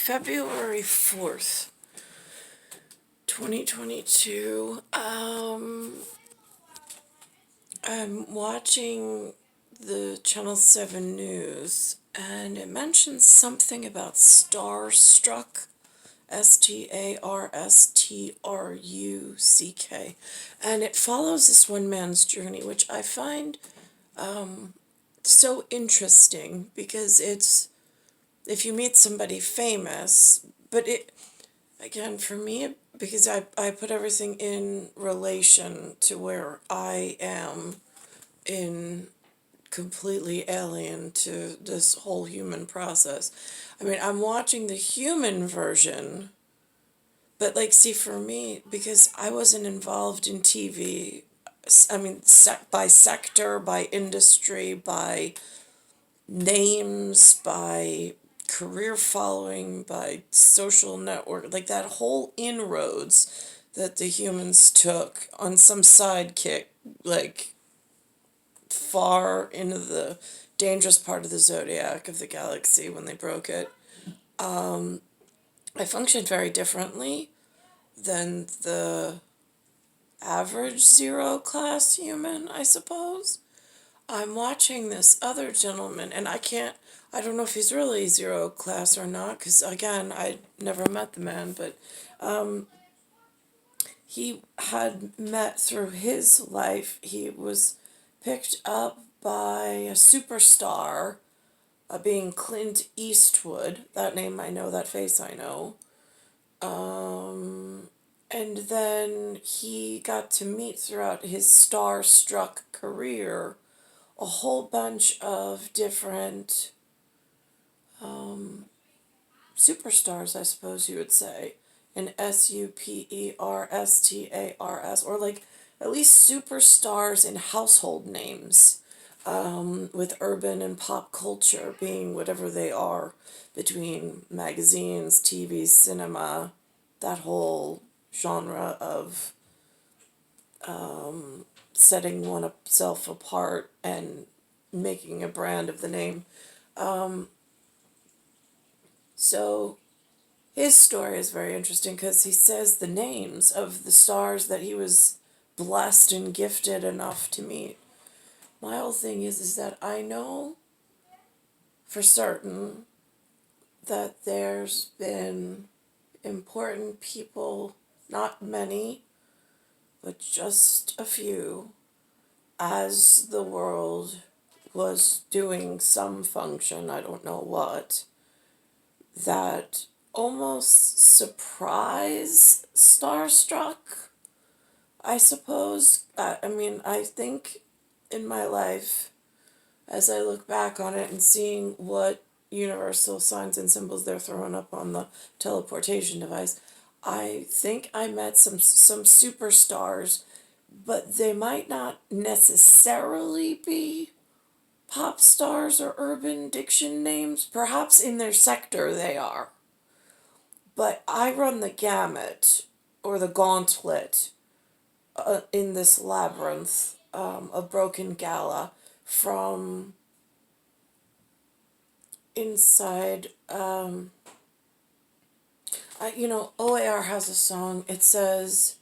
February 4th, 2022. I'm watching the Channel 7 news, and it mentions something about starstruck, STARSTRUCK, and it follows this one man's journey, which I find so interesting because it's if you meet somebody famous, but it, again, for me, because I put everything in relation to where I am in completely alien to this whole human process. I mean, I'm watching the human version, but like, see, for me, because I wasn't involved in TV, I mean, by sector, by industry, by names, by career following, by social network, like that whole inroads that the humans took on some sidekick, like far into the dangerous part of the zodiac of the galaxy when they broke it. I functioned very differently than the average zero class human, I suppose. I'm watching this other gentleman, and I don't know if he's really zero class or not, because again, I never met the man, but he had met through his life, he was picked up by a superstar, being Clint Eastwood. That name I know, that face I know. And then he got to meet throughout his star-struck career a whole bunch of different superstars, I suppose you would say, in SUPERSTARS, or like at least superstars in household names, with urban and pop culture being whatever they are, between magazines, TV, cinema, that whole genre of setting oneself apart and making a brand of the name. So his story is very interesting because he says the names of the stars that he was blessed and gifted enough to meet. My whole thing is that I know for certain that there's been important people, not many, but just a few, as the world was doing some function, I don't know what, that almost surprise starstruck, I suppose. I mean, I think in my life, as I look back on it and seeing what universal signs and symbols they're throwing up on the teleportation device, I think I met some superstars, but they might not necessarily be pop stars or urban diction names. Perhaps in their sector they are. But I run the gamut, or the gauntlet, in this labyrinth of broken gala from inside. OAR has a song. It says,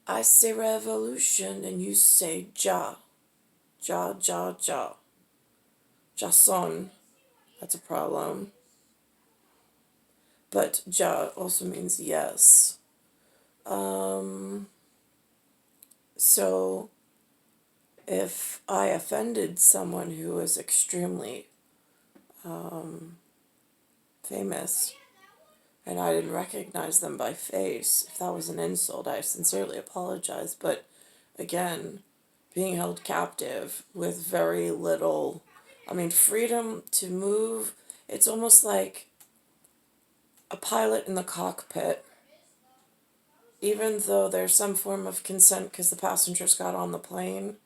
I say revolution and you say ja. Ja, ja, ja. Jason. That's a problem. But ja also means yes. So if I offended someone who was extremely famous and I didn't recognize them by face, if that was an insult, I sincerely apologize. But again, being held captive with very little, I mean, freedom to move, it's almost like a pilot in the cockpit, even though there's some form of consent because the passengers got on the plane.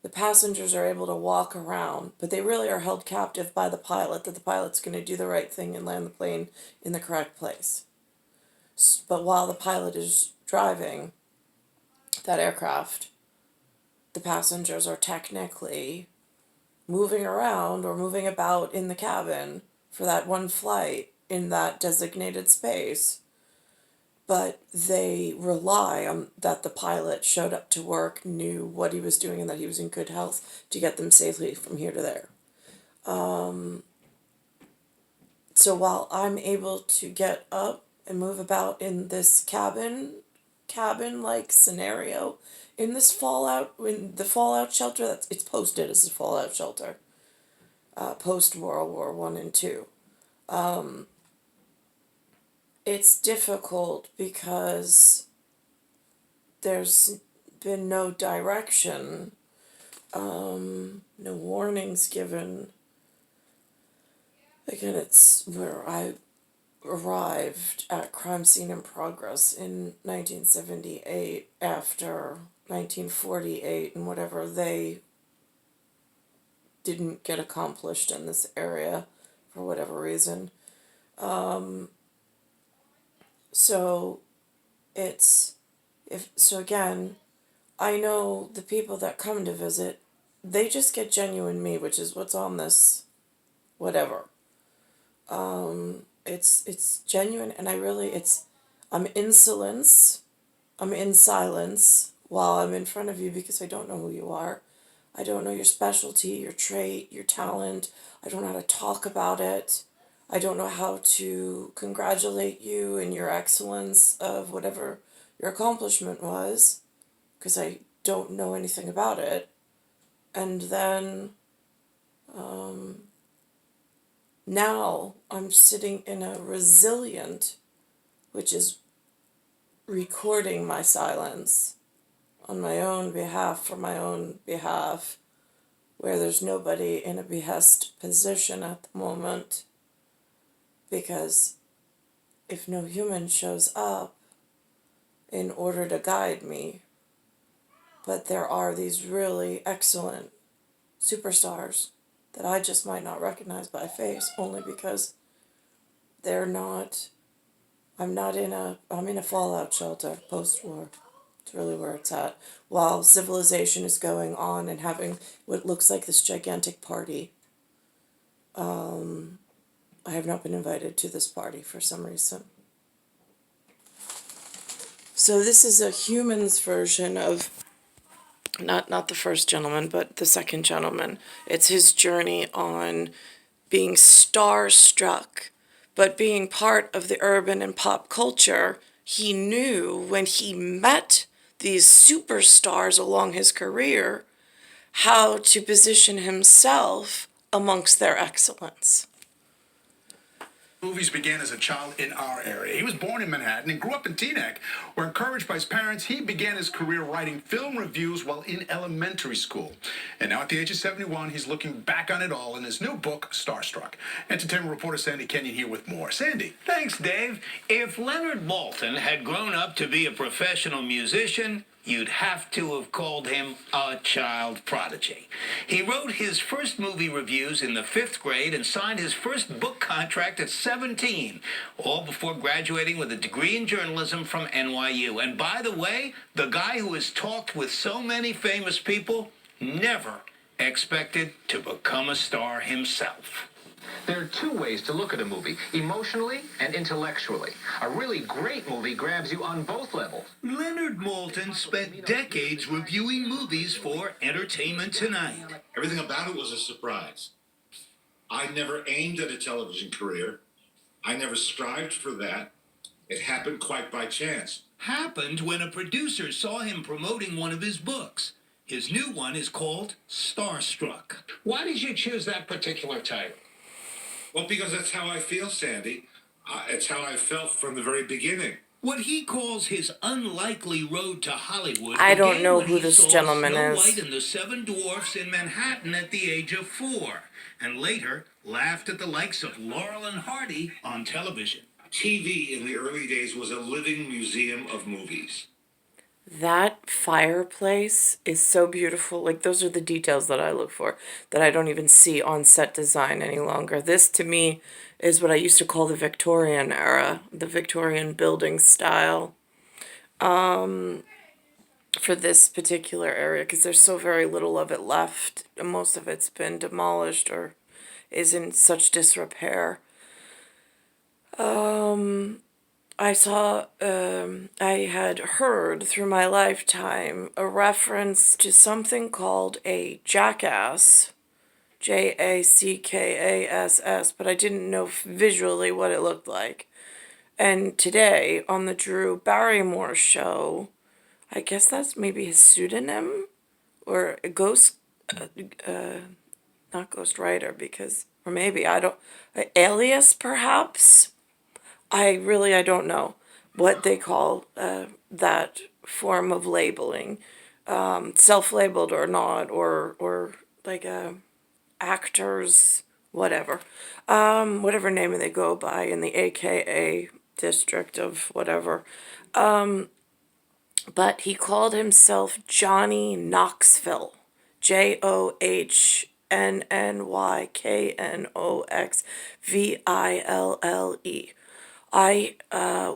The passengers are able to walk around, but they really are held captive by the pilot, that the pilot's going to do the right thing and land the plane in the correct place. But while the pilot is driving that aircraft, the passengers are technically moving around or moving about in the cabin for that one flight in that designated space, but they rely on that the pilot showed up to work, knew what he was doing, and that he was in good health to get them safely from here to there. So while I'm able to get up and move about in this cabin like scenario, in this fallout shelter, it's posted as a fallout shelter, post World War One and Two. It's difficult because there's been no direction, no warnings given. Again, it's where I arrived at Crime Scene in Progress in 1978 after 1948 and whatever they didn't get accomplished in this area for whatever reason. So again, I know the people that come to visit, they just get genuine me, which is what's on this whatever. It's genuine, and I'm in silence. I'm in silence while I'm in front of you because I don't know who you are. I don't know your specialty, your trait, your talent. I don't know how to talk about it. I don't know how to congratulate you in your excellence of whatever your accomplishment was because I don't know anything about it. And then now I'm sitting in a resilient, which is recording my silence on my own behalf, for my own behalf, where there's nobody in a behest position at the moment, because if no human shows up in order to guide me, but there are these really excellent superstars that I just might not recognize by face only because they're not, I'm in a fallout shelter post-war. It's really where it's at. While civilization is going on and having what looks like this gigantic party, I have not been invited to this party for some reason. So this is a human's version of, not the first gentleman, but the second gentleman. It's his journey on being starstruck, but being part of the urban and pop culture. He knew when he met these superstars along his career how to position himself amongst their excellence. Movies began as a child in our area. He was born in Manhattan and grew up in Teaneck, where, encouraged by his parents, he began his career writing film reviews while in elementary school. And now at the age of 71, he's looking back on it all in his new book, Starstruck. Entertainment reporter Sandy Kenyon here with more. Sandy. Thanks, Dave. If Leonard Maltin had grown up to be a professional musician, you'd have to have called him a child prodigy. He wrote his first movie reviews in the 5th grade and signed his first book contract at 17, all before graduating with a degree in journalism from NYU. And by the way, the guy who has talked with so many famous people never expected to become a star himself. There are two ways to look at a movie, emotionally and intellectually. A really great movie grabs you on both levels. Leonard Maltin spent decades reviewing movies for Entertainment Tonight. Everything about it was a surprise. I never aimed at a television career. I never strived for that. It happened quite by chance. Happened when a producer saw him promoting one of his books. His new one is called Starstruck. Why did you choose that particular title? Well, because that's how I feel, Sandy. It's how I felt from the very beginning. What he calls his unlikely road to Hollywood. I don't began know when who he this saw gentleman Snow is. White and the Seven Dwarfs in Manhattan at the age of 4, and later laughed at the likes of Laurel and Hardy on television. TV in the early days was a living museum of movies. That fireplace is so beautiful. Like, those are the details that I look for, that I don't even see on set design any longer. This, to me, is what I used to call the Victorian era, the Victorian building style, for this particular area, because there's so very little of it left. Most of it's been demolished or is in such disrepair. I had heard through my lifetime a reference to something called a jackass, Jackass, but I didn't know visually what it looked like. And today on the Drew Barrymore show, I guess that's maybe his pseudonym or a ghost, not Ghost Rider, because, or maybe, I don't, alias perhaps? I don't know what they call that form of labeling, self-labeled or not, or like actors, whatever, whatever name they go by in the AKA district of whatever. But he called himself Johnny Knoxville, JohnnyKnoxVille. I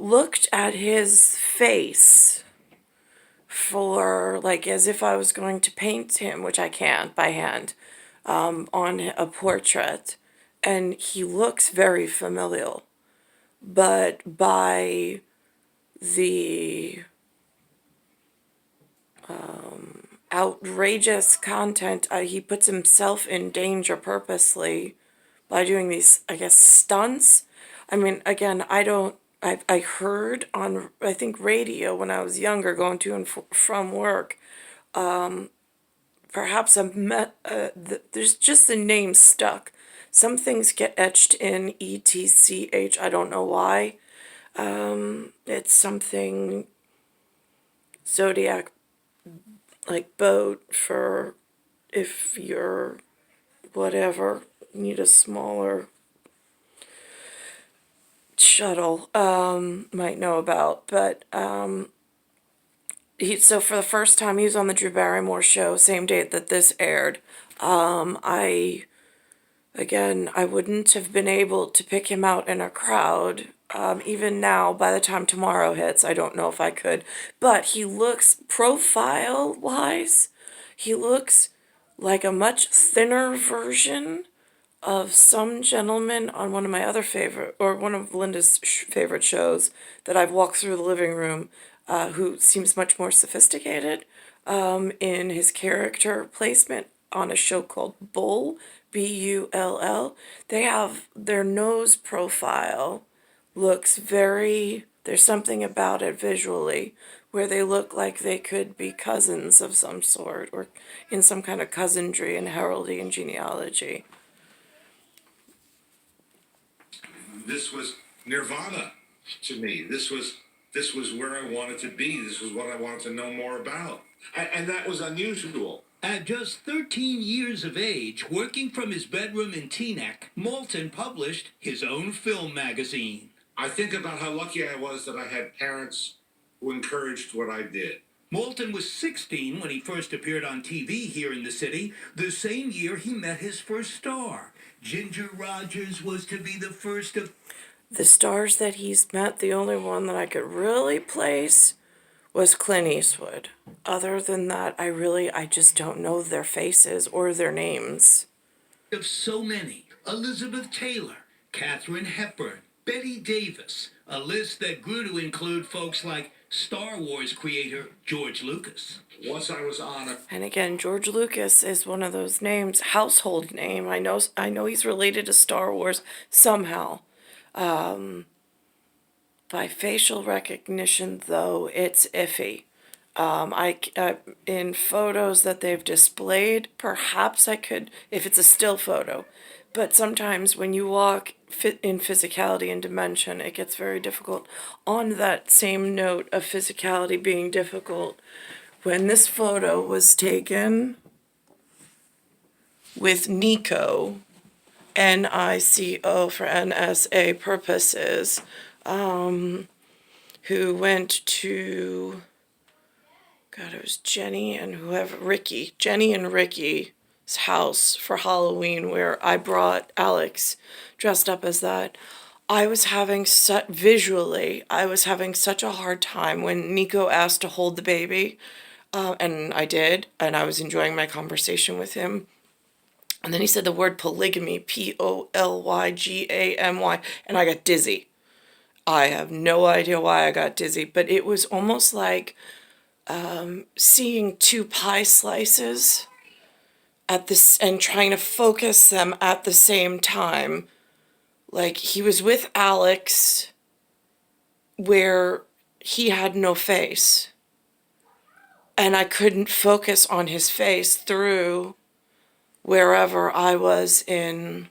looked at his face for, like, as if I was going to paint him, which I can't by hand, on a portrait, and he looks very familial. But by the outrageous content, he puts himself in danger purposely by doing these, I guess, stunts. I mean, again, I heard on, I think, radio when I was younger, going to and from work, perhaps there's just the name stuck. Some things get etched in ETCH, I don't know why. It's something zodiac, like boat, for if you're whatever, need a smaller shuttle, might know about. But so for the first time he was on the Drew Barrymore show, same date that this aired. I wouldn't have been able to pick him out in a crowd. Even now, by the time tomorrow hits, I don't know if I could. But he looks, profile-wise, he looks like a much thinner version of some gentleman on one of my other favorite, or one of Linda's favorite shows that I've walked through the living room, who seems much more sophisticated in his character placement on a show called Bull, Bull. They have their nose profile looks very, there's something about it visually where they look like they could be cousins of some sort, or in some kind of cousinry and heraldry and genealogy. This was nirvana to me. This was where I wanted to be. This was what I wanted to know more about. And that was unusual. At just 13 years of age, working from his bedroom in Teaneck, Moulton published his own film magazine. I think about how lucky I was that I had parents who encouraged what I did. Moulton was 16 when he first appeared on TV here in the city, the same year he met his first star. Ginger Rogers was to be the first of the stars that he's met. The only one that I could really place was Clint Eastwood. Other than that, I just don't know their faces or their names. Of so many. Elizabeth Taylor, Katharine Hepburn, Betty Davis, a list that grew to include folks like Star Wars creator George Lucas. Once I was on it. And again, George Lucas is one of those names, household name. I know he's related to Star Wars somehow. By facial recognition, though, it's iffy. In photos that they've displayed, perhaps I could, if it's a still photo. But sometimes when you walk in physicality and dimension, it gets very difficult. On that same note of physicality being difficult, when this photo was taken with Nico, Nico for NSA purposes, who went to, God, it was Jenny and Ricky's house for Halloween, where I brought Alex dressed up as that. I was having such a hard time when Nico asked to hold the baby, and I did, and I was enjoying my conversation with him. And then he said the word polygamy, Polygamy, and I got dizzy. I have no idea why I got dizzy, but it was almost like seeing two pie slices at this and trying to focus them at the same time. Like he was with Alex where he had no face. And I couldn't focus on his face through wherever I was in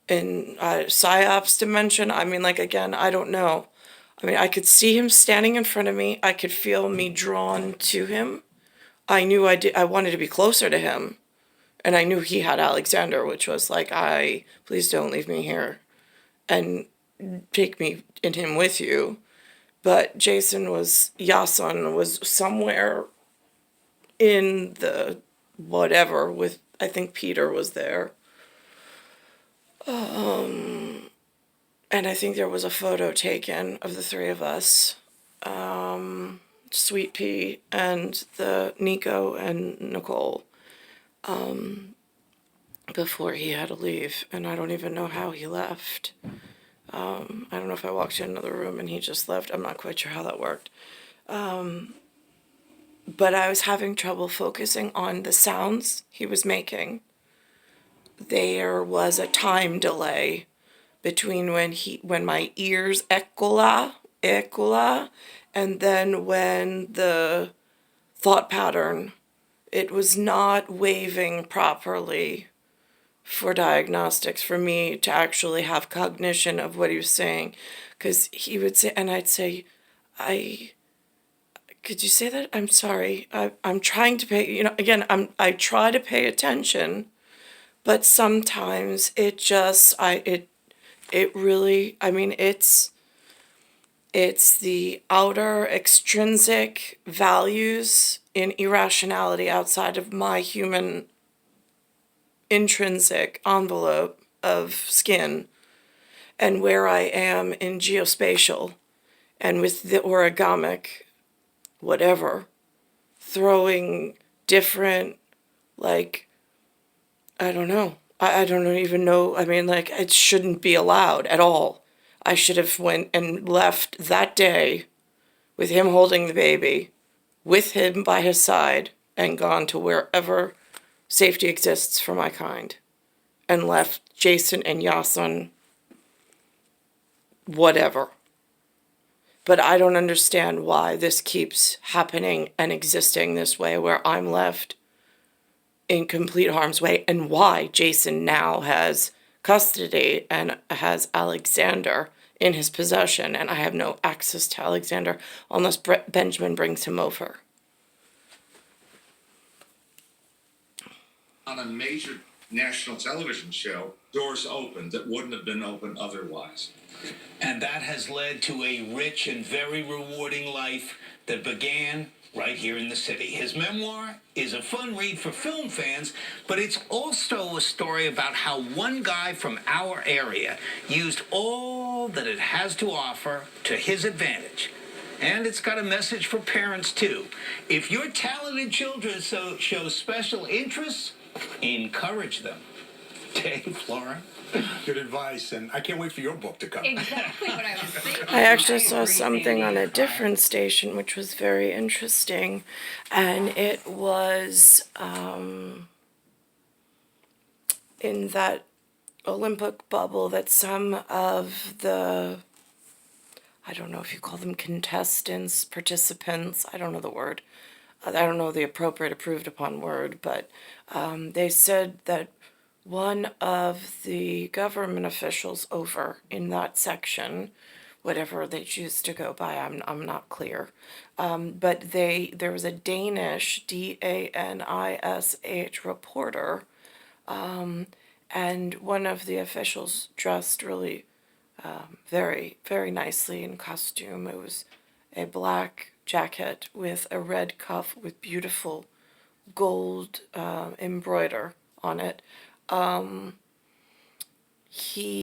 psyops dimension. I mean, like, again, I don't know. I mean, I could see him standing in front of me. I could feel me drawn to him. I knew I wanted to be closer to him. And I knew he had Alexander, which was like, please don't leave me here and take me and him with you. But Yason was somewhere in the whatever with, I think Peter was there. And I think there was a photo taken of the three of us. Sweetpea and the Nico and Nicole. Before he had to leave, and I don't even know how he left. I don't know if I walked in another room and he just left. I'm not quite sure how that worked. But I was having trouble focusing on the sounds he was making. There was a time delay between when my ears ekula, and then when the thought pattern, it was not waving properly for diagnostics, for me to actually have cognition of what he was saying. Because he would say, and I'd say, could you say that? I'm sorry. I'm trying to pay, again, I try to pay attention, but sometimes it really, I mean, it's the outer extrinsic values in irrationality outside of my human intrinsic envelope of skin and where I am in geospatial and with the origamic whatever throwing different, like, I don't know, I don't even know, I mean, like, it shouldn't be allowed at all. I should have went and left that day with him holding the baby, with him by his side, and gone to wherever safety exists for my kind, and left Yason and Yason, whatever. But I don't understand why this keeps happening and existing this way, where I'm left in complete harm's way, and why Yason now has custody and has Alexander in his possession, and I have no access to Alexander unless Benjamin brings him over. On a major national television show, doors opened that wouldn't have been open otherwise. And that has led to a rich and very rewarding life that began right here in the city. His memoir is a fun read for film fans, but it's also a story about how one guy from our area used all that it has to offer to his advantage. And it's got a message for parents, too. If your talented children show special interests, encourage them. Dave, Laura? Good advice, and I can't wait for your book to come. Exactly what I was thinking. I actually saw something on a different station which was very interesting, and it was in that Olympic bubble that some of the, I don't know if you call them contestants, participants, I don't know the word. I don't know the appropriate approved upon word, but they said that one of the government officials over in that section, whatever they choose to go by, I'm not clear, but there was a Danish DANISH reporter, and one of the officials dressed really very, very nicely in costume. It was a black jacket with a red cuff with beautiful gold embroider on it. He